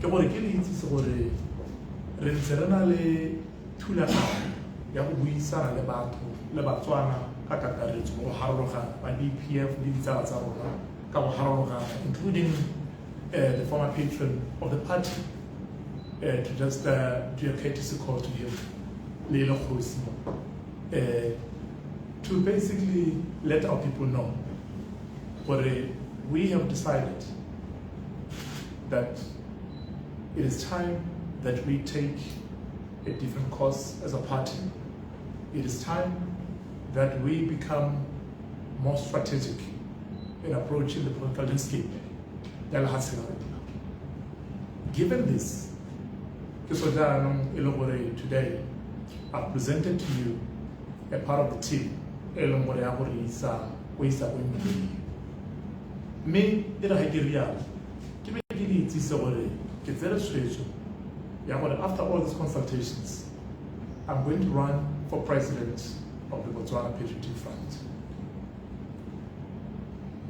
ke gore ke le itse gore re ntse re na le thulaganyo ya go buisana le batho le Batswana ka kakaretso go harologana ba BPF le ditsala tsa rona ka go harologana, including the former patron of the party, to just do a courtesy call to him, Kgosiemang, to basically let our people know what we have decided that it is time that we take a different course as a party. It is time that we become more strategic in approaching the political landscape. Given this, today I've presented to you a part of the team. Me, after all these consultations, I'm going to run for president of the Botswana Patriot Front.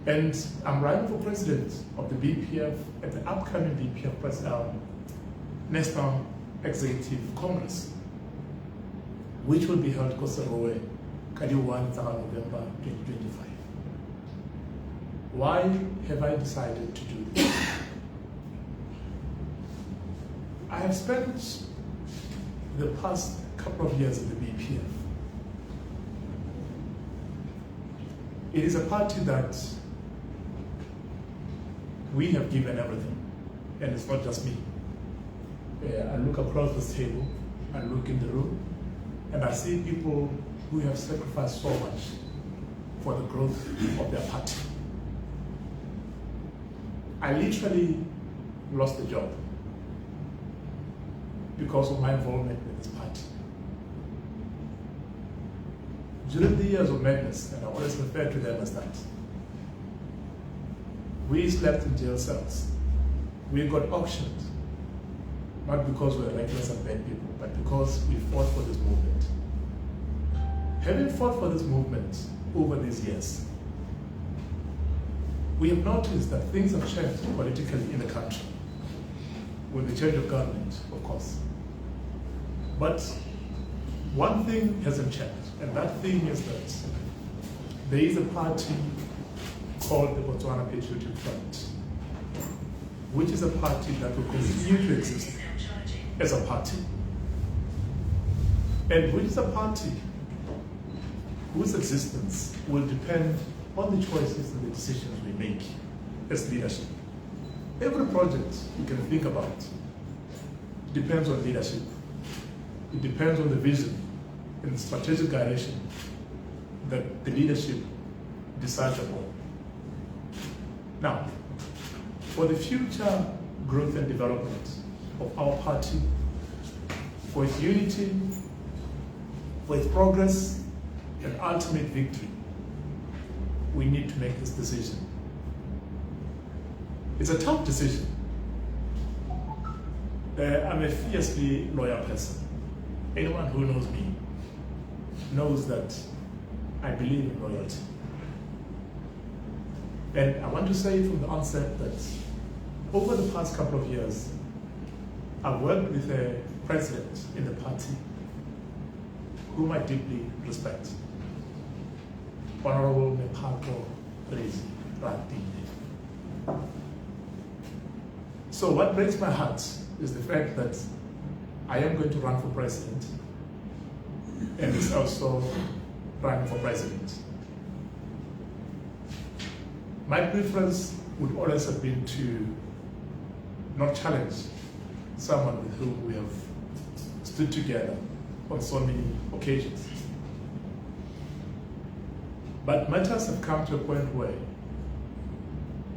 And I'm running for president of the BPF at the upcoming BPF National Executive Congress, which will be held in November 2025. Why have I decided to do this? I have spent the past couple of years in the BPF. It is a party that we have given everything, and it's not just me. I look across this table, I look in the room, and I see people who have sacrificed so much for the growth of their party. I literally lost the job because of my involvement with this party. During the years of madness, and I always refer to them as that, we slept in jail cells. We got auctioned, not because we were reckless and bad people, but because we fought for this movement. Having fought for this movement over these years, we have noticed that things have changed politically in the country, with the change of government, of course. But one thing hasn't changed, and that thing is that there is a party called the Botswana Patriot Front, which is a party that will continue to exist as a party, and which is a party whose existence will depend on the choices and the decisions we make as leadership. Every project you can think about depends on leadership. It depends on the vision and the strategic direction that the leadership decides upon. Now, for the future growth and development of our party, for its unity, for its progress and ultimate victory, we need to make this decision. It's a tough decision. I'm a fiercely loyal person. Anyone who knows me knows that I believe in loyalty. And I want to say from the onset that over the past couple of years, I've worked with a president in the party whom I deeply respect, Honorable Mephato, Ratsie. So what breaks my heart is the fact that I am going to run for president, and is also running for president. My preference would always have been to not challenge someone with whom we have stood together on so many occasions. But matters have come to a point where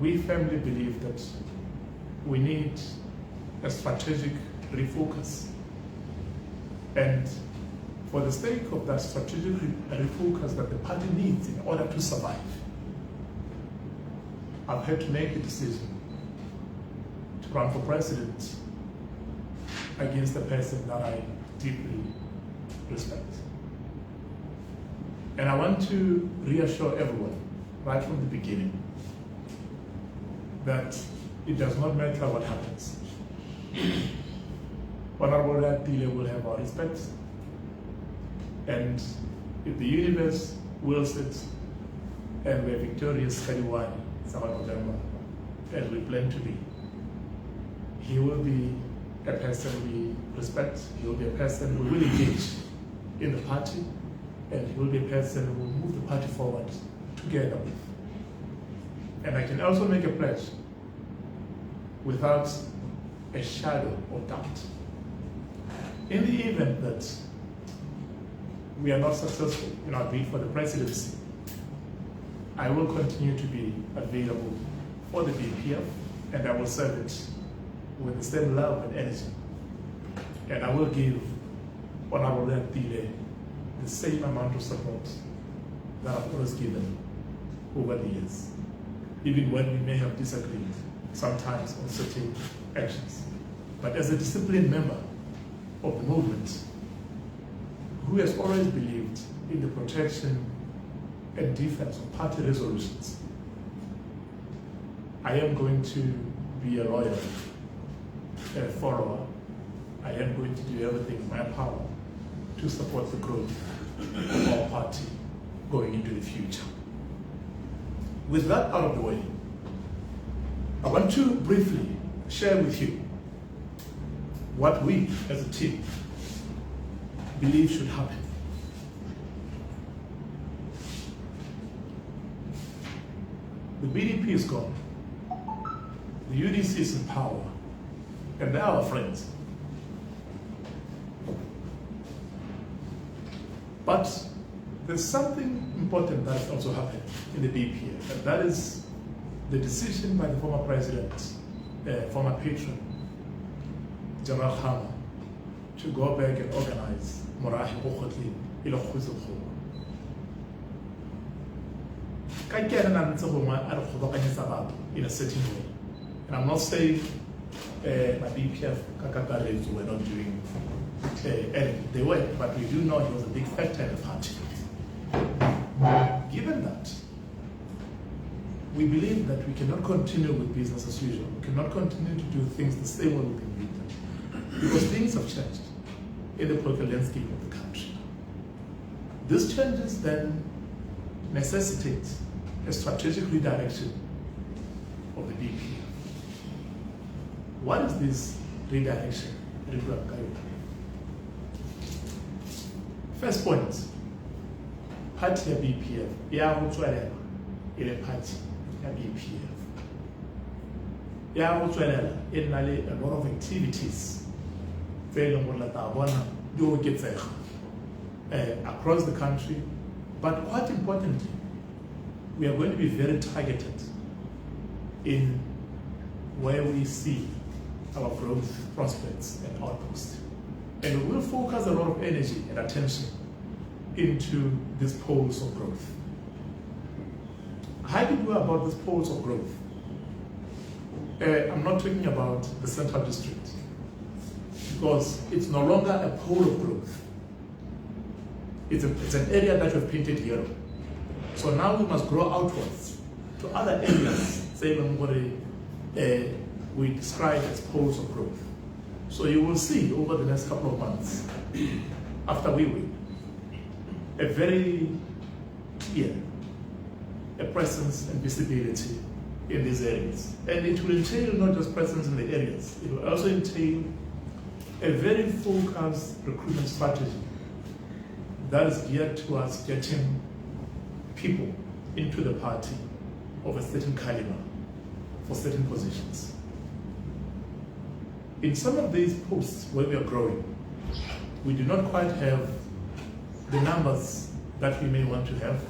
we firmly believe that we need a strategic refocus. And for the sake of that strategic refocus that the party needs in order to survive, I've had to make the decision to run for president against a person that I deeply respect. And I want to reassure everyone right from the beginning that it does not matter what happens. Honorable Reatile will have our respect, and if the universe wills it, and we're victorious 31 November, as we plan to be, he will be a person we respect, he will be a person who will engage in the party, and he will be a person who will move the party forward together with. And I can also make a pledge without a shadow of doubt. In the event that we are not successful in our bid for the presidency, I will continue to be available for the BPF, and I will serve it with the same love and energy. And I will give Honorable Reatile the same amount of support that I've always given over the years, even when we may have disagreed sometimes on certain actions. But as a disciplined member of the movement, who has always believed in the protection and defense of party resolutions, I am going to be a loyal follower. I am going to do everything in my power to support the growth of our party going into the future. With that out of the way, I want to briefly share with you what we as a team believe should happen. The BDP is gone, the UDC is in power, and they're our friends. But there's something important that has also happened in the BPF, and that is the decision by the former president, former patron, General Kgomokhumo, to go back and organize Moitela Kgosiemang. In a certain way. And I'm not saying my BPF were not doing anything. They were, but we do know he was a big factor in the party. Given that, we believe that we cannot continue with business as usual. We cannot continue to do things the same way we've been doing them, because things have changed in the political landscape of the country. These changes then necessitate a strategic redirection of the BPF. What is this redirection? First point, party BPF, Tuelo, party BPF. Tuelo, a lot of activities across the country, but quite importantly, we are going to be very targeted in where we see our growth prospects and outposts. And we will focus a lot of energy and attention into these poles of growth. How do we go about these poles of growth? I'm not talking about the central district, because it's no longer a pole of growth. It's an area that we've painted yellow. So now we must grow outwards to other areas, say we describe as poles of growth. So you will see over the next couple of months, after we win, a very clear presence and visibility in these areas. And it will entail not just presence in the areas, it will also entail a very focused recruitment strategy that is geared towards getting people into the party of a certain caliber for certain positions. In some of these posts where we are growing, we do not quite have the numbers that we may want to have.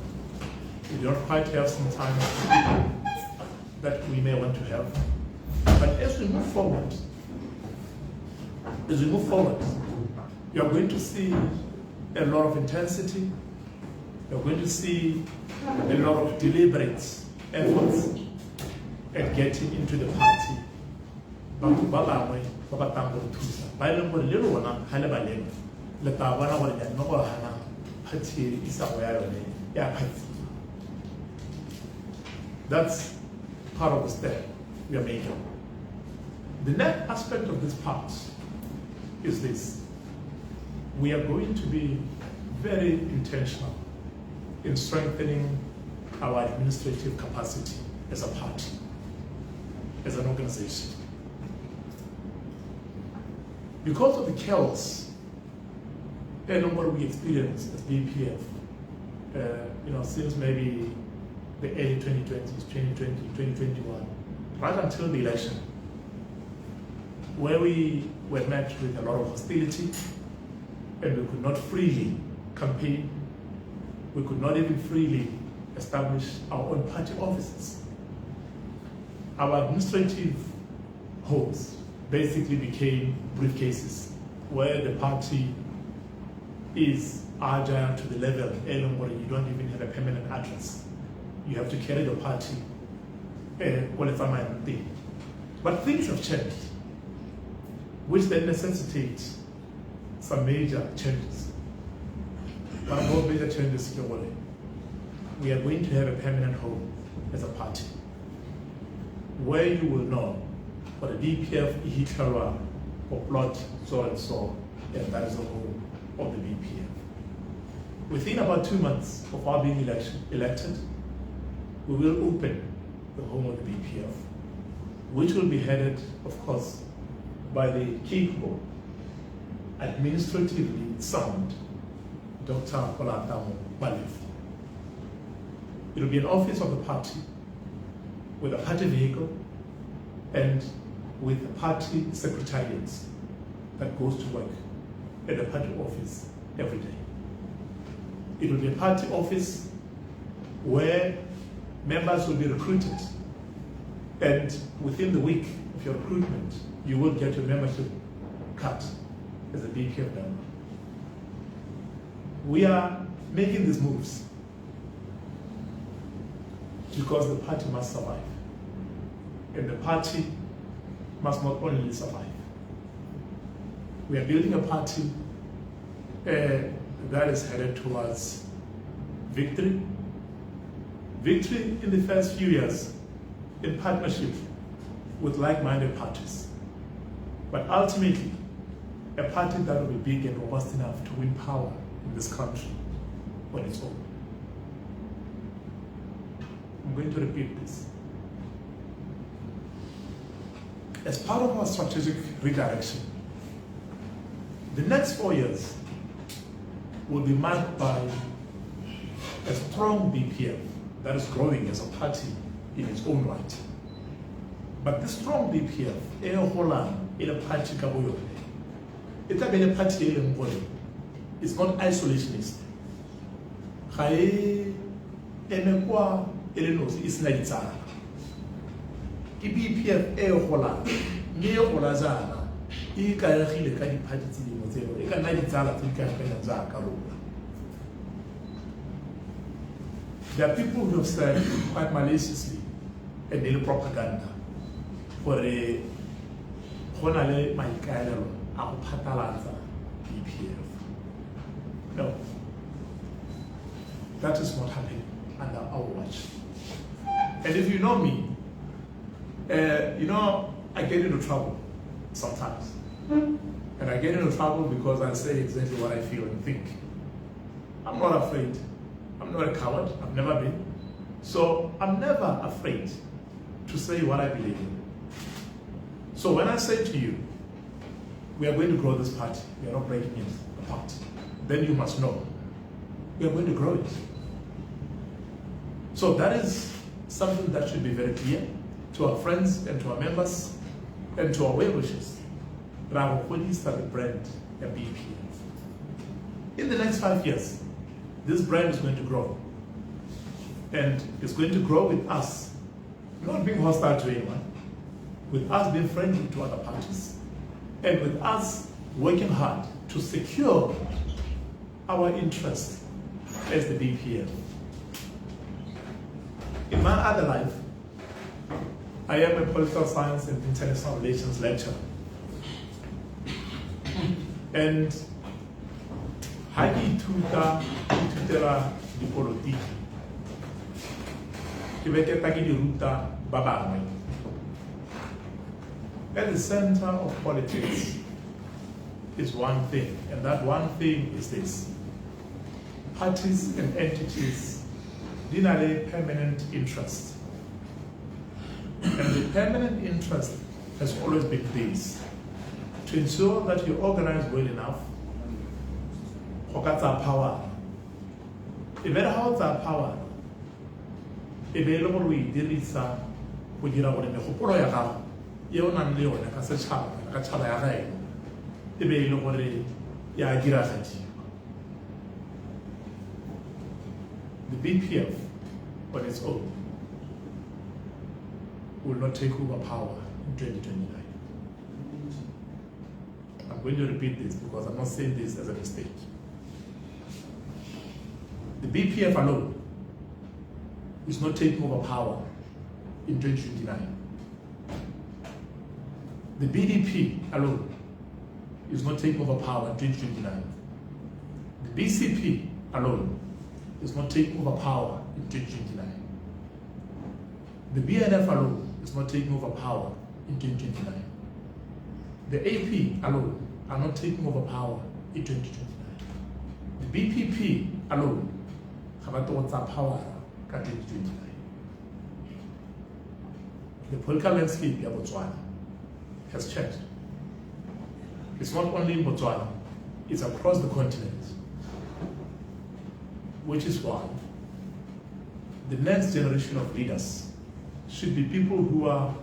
We do not quite have sometimes people that we may want to have. But as we move forward, you are going to see a lot of intensity. You're going to see a lot of deliberate efforts at getting into the party. That's part of the step we are making. The next aspect of this part is this. We are going to be very intentional in strengthening our administrative capacity as a party, as an organization. Because of the chaos and what we experienced as BPF, since maybe the early 2020s, 2020, 2021, right until the election, where we were met with a lot of hostility and we could not freely campaign, we could not even freely establish our own party offices. Our administrative homes basically became briefcases where the party is agile to the level where you don't even have a permanent address. You have to carry the party thing. But things have changed, which then necessitates some major changes. One of those major changes, we are going to have a permanent home as a party, where you will know for the BPF, Ihitara, or plot so and so, and that is the home of the BPF. Within about 2 months of our being elected, we will open the home of the BPF, which will be headed, of course, by the capable, administratively sound Dr. Kolatamo Malefho. It will be an office of the party with a party vehicle and with a party secretariat that goes to work at the party office every day. It will be a party office where members will be recruited, and within the week of your recruitment, you will get your membership card as a BPF member. We are making these moves because the party must survive, and the party must not only survive. We are building a party that is headed towards victory. Victory in the first few years in partnership with like-minded parties. But ultimately, a party that will be big and robust enough to win power in this country on its own. I'm going to repeat this. As part of our strategic redirection, the next 4 years will be marked by a strong BPF that is growing as a party in its own right. But this strong BPF, it's not isolationist. BPF there are people who have said quite maliciously and daily propaganda for a BPF. No, that is not happening under our watch. And if you know me, I get into trouble sometimes. And I get into trouble because I say exactly what I feel and think. I'm not afraid. I'm not a coward. I've never been. So I'm never afraid to say what I believe in. So when I say to you, we are going to grow this party, we are not breaking it apart, then you must know we are going to grow it. So that is something that should be very clear to our friends and to our members and to our well-wishers. Okeditse the brand a BPF. In the next 5 years, this brand is going to grow. And it's going to grow with us, not being hostile to anyone, with us being friendly to other parties, and with us working hard to secure our interests as the BPF. In my other life, I am a political science and international relations lecturer. And ha ke ithutela dipolotiki, ke be ke ta ke di ruta ba bangwe. At the center of politics is one thing, and that one thing is this. Parties and entities have a permanent interest. And the permanent interest has always been this, to ensure that you organize well enough, our power. If it holds our power, available we did it, we did our megopolo ya gago, ye o nang le yone ka setšhaba, ka tšhaba ya gaeno, e be e le gore ya diragadiwa. The BPF on its own will not take over power in 2029. I'm going to repeat this because I'm not saying this as a mistake. The BPF alone is not taking over power in 2029. The BDP alone is not taking over power in 2029. The BCP alone is not taking over power in 2029. The BNF alone is not taking over power in 2029. The AP alone are not taking over power in 2029. The BPP alone have not power in 2029. The political landscape of Botswana has changed. It's not only in Botswana, it's across the continent. Which is why the next generation of leaders should be people who are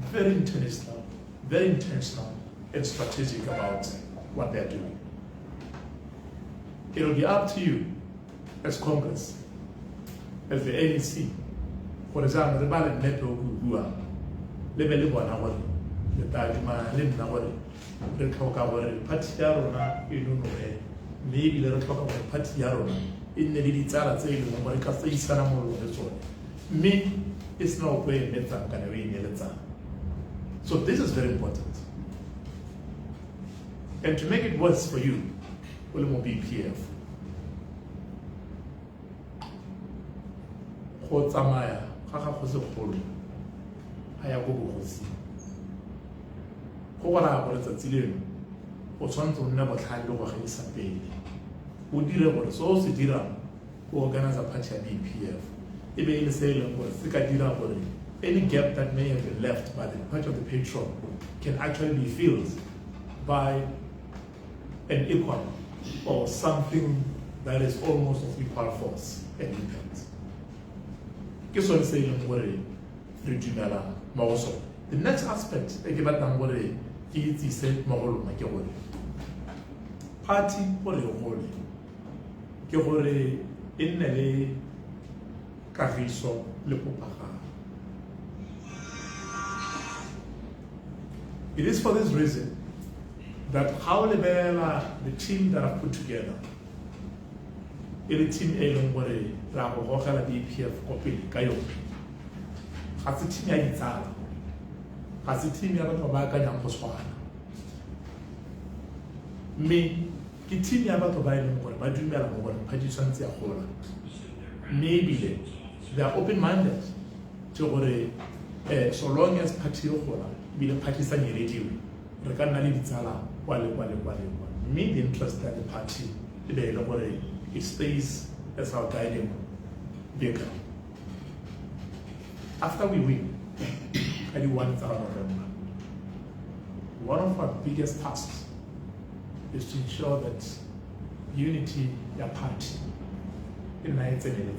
very intentional, and strategic about what they're doing. It'll be up to you as Congress, as the ANC, for example, the ballot Mephato who are level one the Tajima, Limnawari, the Kokawari, Patiarona, you know, maybe the Kokawari, Patiarona, in the Litara saying, Marika say Sanamo, me, it's no way Meta can win Yeleta. So this is very important. And to make it worse for you, will be BPF. Kgotsamaya, Kaka Kgosiemang, Haya go Kgosiemang. Go ra go letsa tsileng, o tshwantse o nna botlhale go gaisa pele. O dire gore so se dira go organize a party ya BPF. E be ile se leng gore se ka dira gore any gap that may have been left by the party of the Patriot can actually be filled by an equal or something that is almost of equal force and impact. Ke sone se leng gore re dumela maoso. The next aspect e ke batlang gore ke itse se mogolo ma ke gore party gore gore ke gore e nne le kagiso le popagano. It is for this reason that how the team that I've put together, is team elong gore ra go gogela BPF ko pele ka yone. Ga se team ya ditsala, ga se team ya batho ba ka nyang go tshwana. Me ke team ya batho ba eleng gore ba dumela go gore party tshwantse ya gola. Maybe they are open-minded to gore so long as party yo gola, be the party sa nyelediwe. Re ka nna le ditsala kwale. Me the interest that the party it stays as our guiding beacon. After we win, I do one thing November. One of our biggest tasks is to ensure that unity ya party in Nigeria.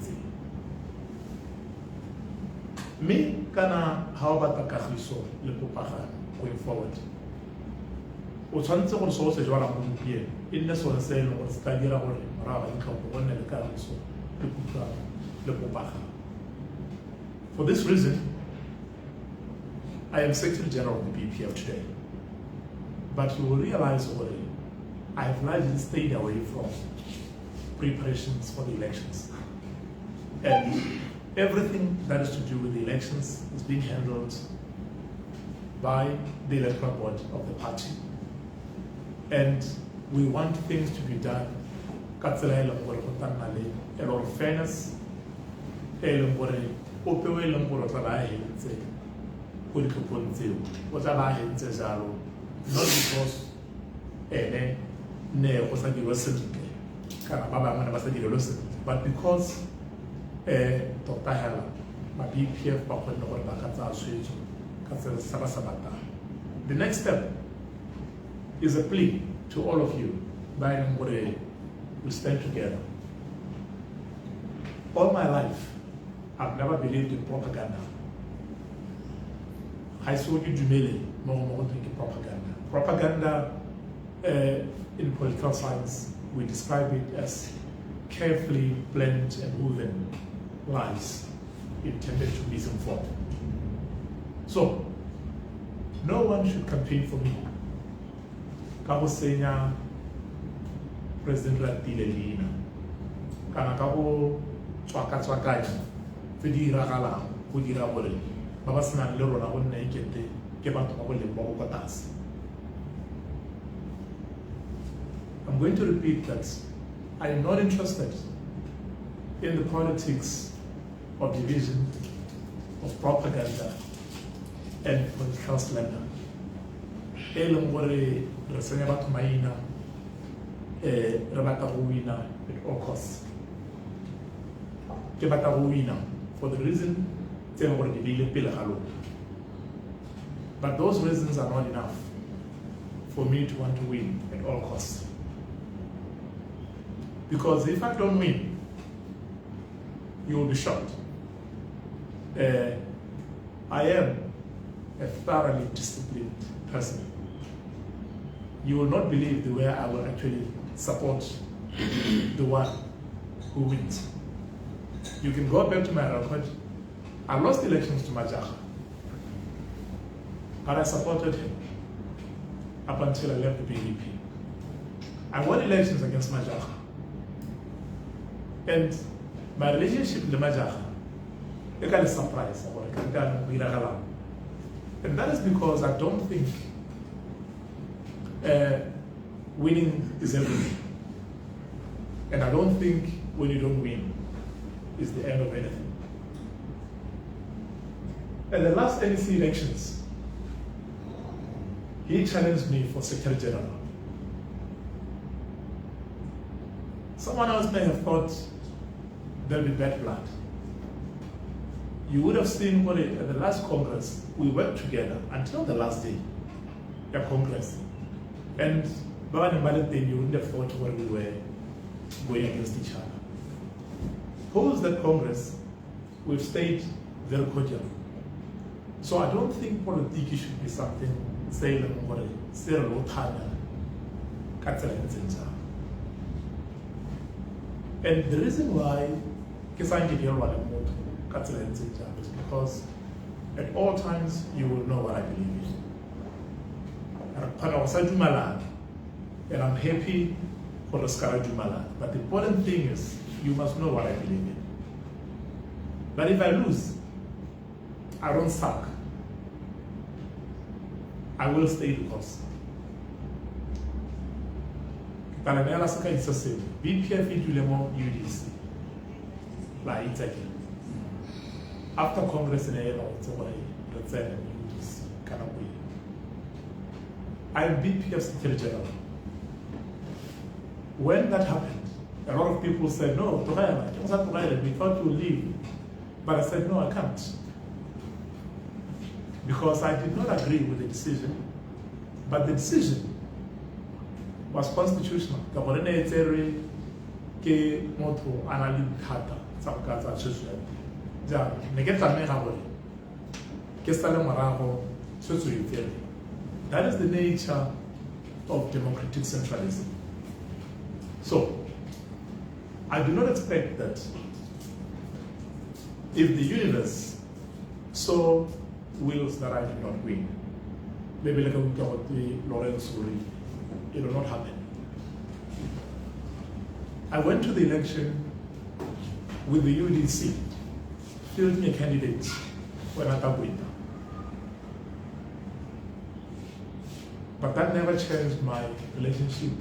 Me kana how about the kagiso le popagano going forward. O tshwanetse go so se jwala mo dipieng e nne sone se le go se ka dira gore ra ba itlhopho go nne le kagiso le kutlwano le popagano. For this reason, I am Secretary General of the BPF today. But you will realize already, I have largely stayed away from preparations for the elections. And everything that is to do with the elections is being handled by the electoral board of the party. And we want things to be done a lot of fairness, ko ditlhophong tseo o tla ba hentse jalo not because ne go sa dirwa sentle kana ba bangwe ne ba sa direlwe sentle but because tota hela ma BPF ba kgonne gore ba ka tsaya tshwetso ka se sa ba sa batang. The next step is a plea to all of you by we stand together. All my life, I've never believed in propaganda. I saw you dumele more thinking propaganda. Propaganda in political science, we describe it as carefully planned and woven lies intended to misinform. So, no one should campaign for me. Kgosenya President Ratile Lina. Kana kago tswaka-tswakanya tse di iragalang go dira gore ba ba senang le rona go nna ekete ke batho ba go leng ba go kwa tlase. I'm going to repeat that I am not interested in the politics of division, of propaganda, and political slander. E leng gore re senya batho maina re batla go wina at all costs. Ke batla go wina for the reason tse gore di beile pele ga lona. But those reasons are not enough for me to want to win at all costs. Because if I don't win, you will be shocked. I am a thoroughly disciplined person. You will not believe the way I will actually support the one who wins. You can go back to my record. I lost elections to Majaha, but I supported him up until I left the BDP. I won elections against Majaha. And my relationship with Majaha, I got a surprise. And that is because I don't think winning is everything. And I don't think when you don't win is the end of anything. At the last NEC elections, he challenged me for Secretary General. Someone else may have thought there'll be bad blood. You would have seen what at the last Congress, we worked together until the last day of Congress. And Baba and Malefho, you wouldn't have thought where we were going against each other. Post that Congress, we've stayed very cordial. So I don't think politics should be something, say, and the reason why is because at all times you will know what I believe in. And I'm happy for the Skara Jumala. But the important thing is you must know what I believe in. But if I lose, I don't suck. I will stay the course. BPF Tuelo UDC. Like it's again. After Congress in a I am BPF Secretary General. When that happened, a lot of people said, no, we thought you would leave. But I said, no, I can't. Because I did not agree with the decision, but the decision was constitutional. That is the nature of democratic centralism. So, I do not expect that if the universe so wills that I do not win, maybe like a week about the Lawrence will, it will not happen. I went to the election with the UDC, fielding a candidate when I got winner. But that never changed my relationship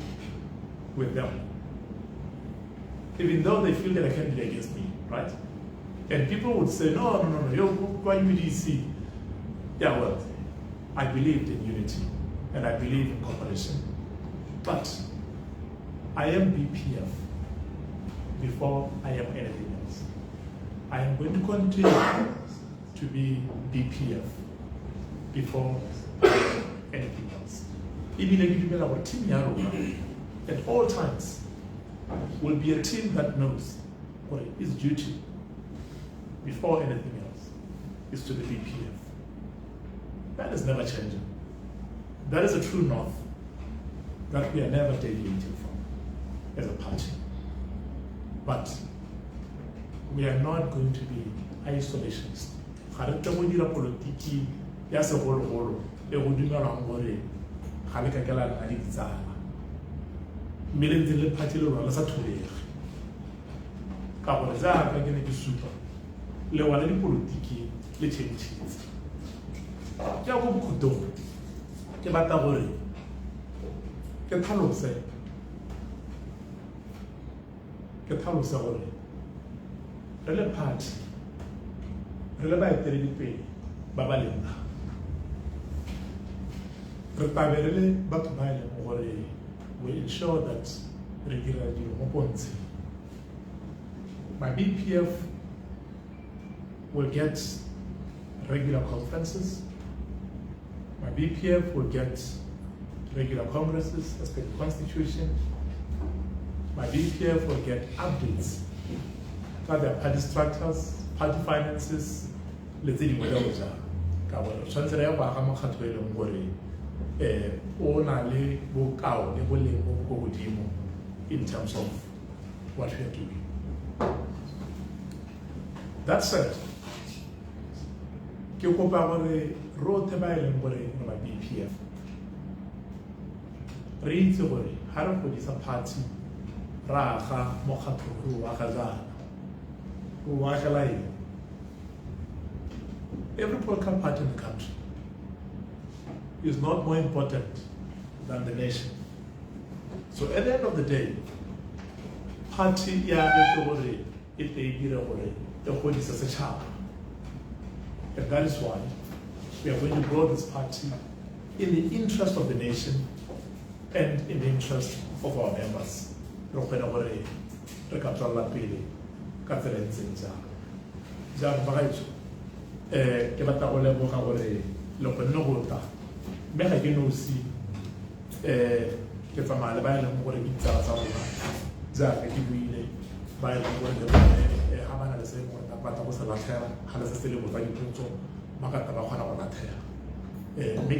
with them. Even though they fielded a candidate against me, right? And people would say, no, you're UDC. Yeah, well, I believed in unity and I believe in cooperation, but I am BPF before I am anything else. I am going to continue to be BPF before anything else. Even our team at all times will be a team that knows what its duty before anything else is to the BPF. That is never changing. That is a true north that we are never deviating from as a party. But we are not going to be isolationists. Politiki ya segologolo e go dumelang gore ga le ka kela la ditsala mme le ntse le party le rona sa thulege ka gore za ka ke ne ke supa le wala dipolitiki le change ya go bokhuto ke batla gore ke tlhalose gore re le party re le baeteledipele ba ba leng re tabelele batho ba e leng gore we ensure that re dira dilo mo pontsheng. My BPF will get regular conferences. My BPF will get regular congresses as per the Constitution. My BPF will get updates about their party structures, party finances, let's say in terms of what we are doing. That said, ke kopa gore rote ba e leng gore no ba BPF re itse gore ha re godisa party ra ga mokgatlo wa ga jana wa ga every political party in the country is not more important than the nation. So at the end of the day, party ya it and that is why we are going to grow this party in the interest of the nation and in the interest of our members. Ke batla go leboga gore le go nne go tla mme ga ke no si ke tsamaya le ba e leng gore ke ditsala tsa rona jaaka ke buile ba e leng gore le bone ga ba na le seemo gore ba batla go se latlhela ga le se se le botsa dipotso ba ka tla ba kgona go latlhela mme